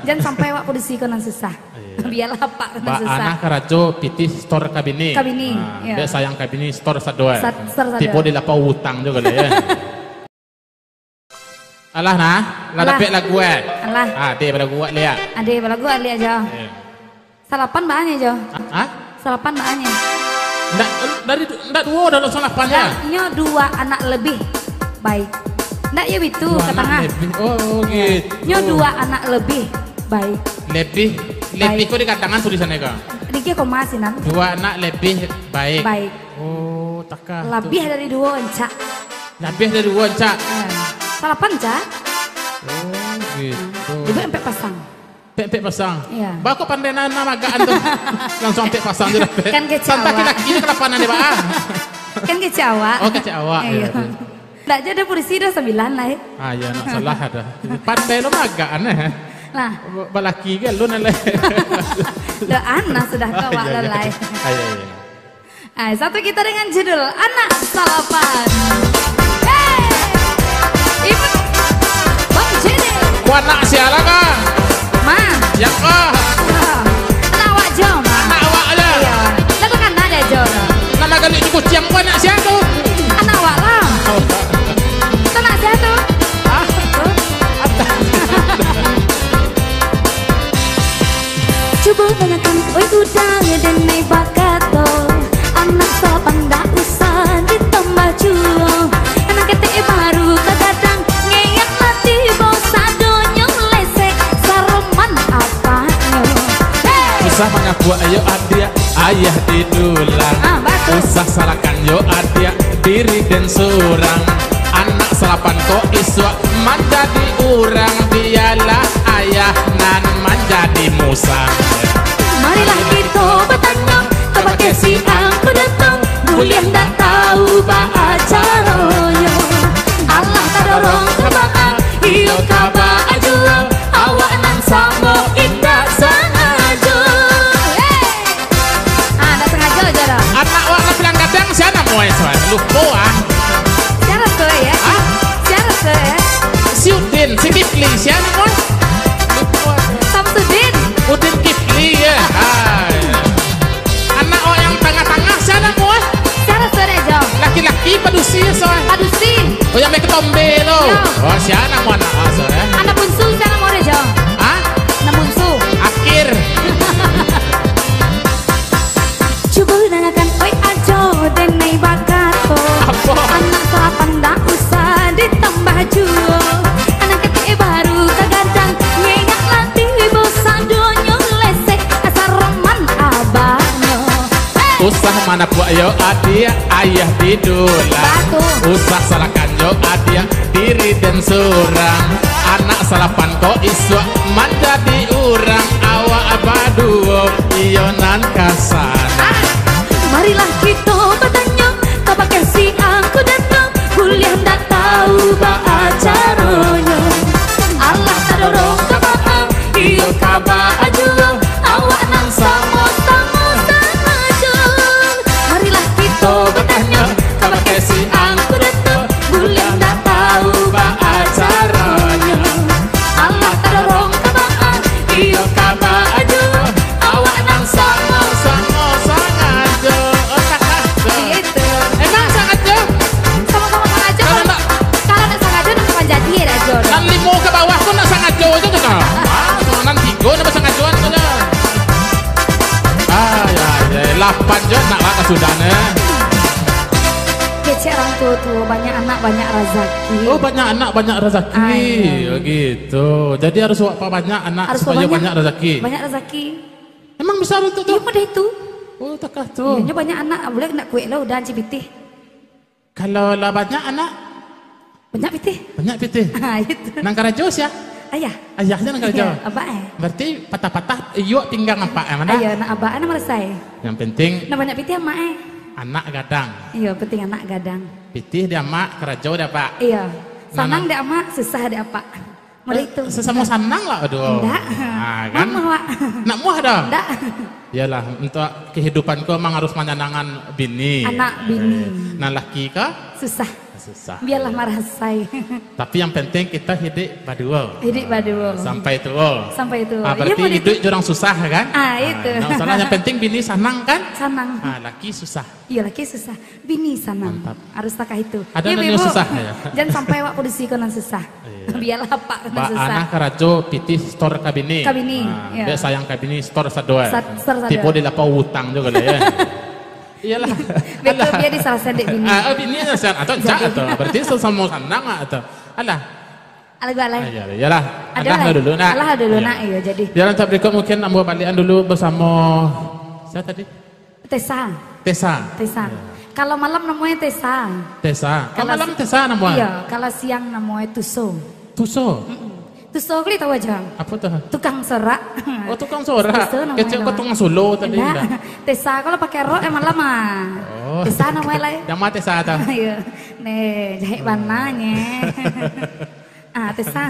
Jangan sampai wak kondisi konan susah. Biarlah pak konan susah. Anak karajo pitih store kabini. Kabini. Dia sayang kabini store sadoa. Store Tipe di lapau hutang juga lah ya. Alah nah, ladapet lagu Alah. Ade pada gua lihat. Ade lagu lihat aja. Salapan bahannya jo. Salapan bahannya. Ndak dua dalam salapannya. Nyo 2 anak lebih baik. Ndak ya itu ke tengah. Oh gitu. Nyo 2 anak lebih baik. Lebih kok dikatakan tulisannya kak? Dikit kok masih nan. 2 anak lebih baik. Baik. Oh takah. Lebih dari 2 encak. Lebih dari 2 encak. Salapan encak. Oh gitu. Ibu sampai pasang. Sampai pasang. Iya. Bako pandai namagaan tuh. Langsung sampai pasang juga. Kan kecewa. Santai laki ini kenapa nanti pak? Kan kecewa. Oh kecewa. Iya. Nggak jadi polisi udah 9 lah ya. Ya nak salah ada. Pandai lo magaan Lah. Balaki kan lo nilai. Lo anak sudah kawak lelai. Satu kita dengan judul Anak Salapan. Ibu Bang Jene. Anak siapa kak? Ma. Ya kak. Anak awak jo ma. Anak awak aja. Iya. Lalu kan ada jo. Nama kali itu kucing anak siapa tu? Anak awak lah. Anak siapa tu? Coba tanyakan, oi udang dan naik bakato. Anak salapan dak usah ditambah culo. Anak kete baru kadang ngeyak mati bosa donyong lesek sareman apanya. Usah mengaku ayo adia ayah di dulang. Usah salahkan yo adia diri dan surang. Anak salapan kok iswa menjadi urang. Biarlah ayah nan menjadi musang. Marilah kita bertanya kepada si aku datang. Bulian tak tahu bah caranya. Allah tak dorong kebaan. Iyo kaba aja. Awak nan sama indah sengaja. Dah sengaja aja dah. Anak awak nak bilang kadang siapa mau esok? Lupa Siapa tu ya? Siapa tu ya? Si Udin, si Kifli, siapa mau? Lupa. Samsudin. Udin Kifli ya. Anak awak yang tengah-tengah siapa mau? Siapa tu ya? Laki-laki padusi soal. Padusi. Oh yang make tombe lo. Oh siapa mau anak asal ya? Anak bunsu siapa mau ya? Anak bunsu. Akhir. Coba nanyakan, oi ajo dan naik bakato. Anak salapan dak usah ditambah juo. Anak kete baru kadang ngeyak latih bosa donyong lesek asal roman abahnya. Usah mana buat yo adia ayah di dulang. Usah salahkan yo adia diri dan surang. Anak salapan kok iswa menjadi urang. Awak abaduo iyo nan kasana. Marilah kita bertanya kepada si aku datang. Kuliah tak tahu bah caranya. Allah tak dorong kebaan. Iyo kaba aja. Awak nan sama-sama sengaja. Marilah kita bertanya kepada si aku datang. Kuliah tak tahu bah caranya. Allah tak dorong kebaan. Iyo kaba aja. Awak nan sama-sama sengaja. gitu. Emang sengaja? Sama-sama sengaja. Kalau nak sengaja nak kapan jadi ya Jo. Nan limo ke bawah tu nak sengaja aja tu kan? Nan 3 nak sengajuan tu dah. Ya, 8 je nak lah kesudahnya. Kece orang tua banyak anak banyak rezeki. Oh banyak anak banyak rezeki. Oh gitu. Jadi harus banyak anak Harus supaya banyak rezeki. Banyak rezeki. Emang bisa itu tuh? Iya pada itu. Oh takah tuh. Iya banyak anak boleh nak kue lo udah cipitih. Kalau lah banyak anak banyak pitih. Banyak pitih. Itu. Nang karajos ya? Ayah. Ayahnya nang karajos. Abah Berarti patah-patah iyo pinggang apa yang mana? Ayah nak abah anak selesai. Yang penting. Nak banyak pitih sama Anak gadang. Iya penting anak gadang. Pitih dia mak karajo dia pak. Iya. Sanang dia mak susah dia pak. Mulai itu. Sesama sanang lah aduh. Enggak. Nah, kan? Wak. Nak muah dah. Enggak. Yalah untuk kehidupanku memang harus menyenangkan bini. Anak bini. Nah laki kah? Susah. susah. Biarlah marah saya. Tapi yang penting kita hidup berdua. Hidup berdua. Sampai tua. Sampai tua. Berarti Ya, hidup orang susah kan? Itu. Nah, masalah yang penting bini senang kan? Senang. Laki susah. Iya, laki susah. Bini senang. Mantap. Harus takah itu. Ada Ya, yang Ibu. susah ya. Jangan sampai wak kondisi konan susah. Iya. Biarlah Pak konan susah. Anak karajo piti store kabini. Kabini, iya. Dia sayang kabini store sadoa. Store sadoa. Tipe di lapau hutang juga lah ya. Iyalah. Betul dia disalah dek bini. Bini sen atau cak atau berarti sama senang atau alah. Alah gua alay. Iyalah. Ada dulu nak. Allah dulu nak iya jadi. Jalan tak berikut mungkin ambil balikan dulu bersama siapa tadi? Tesa. Tesa. Kalau malam namanya Tesa. Kalau malam Tesa namanya? Iya, kalau siang namanya Tuso. Tuso. Tuso kali tahu aja. Apa tuh? Tukang sorak. Oh, tukang sorak. Tuso namanya. Kecil kok tukang solo tadi. Tesa kalau pakai rok emang lama. Oh. Tesa namanya lah. Nama Tesa tuh. Iya. Nih, jahit bananya. Tesa.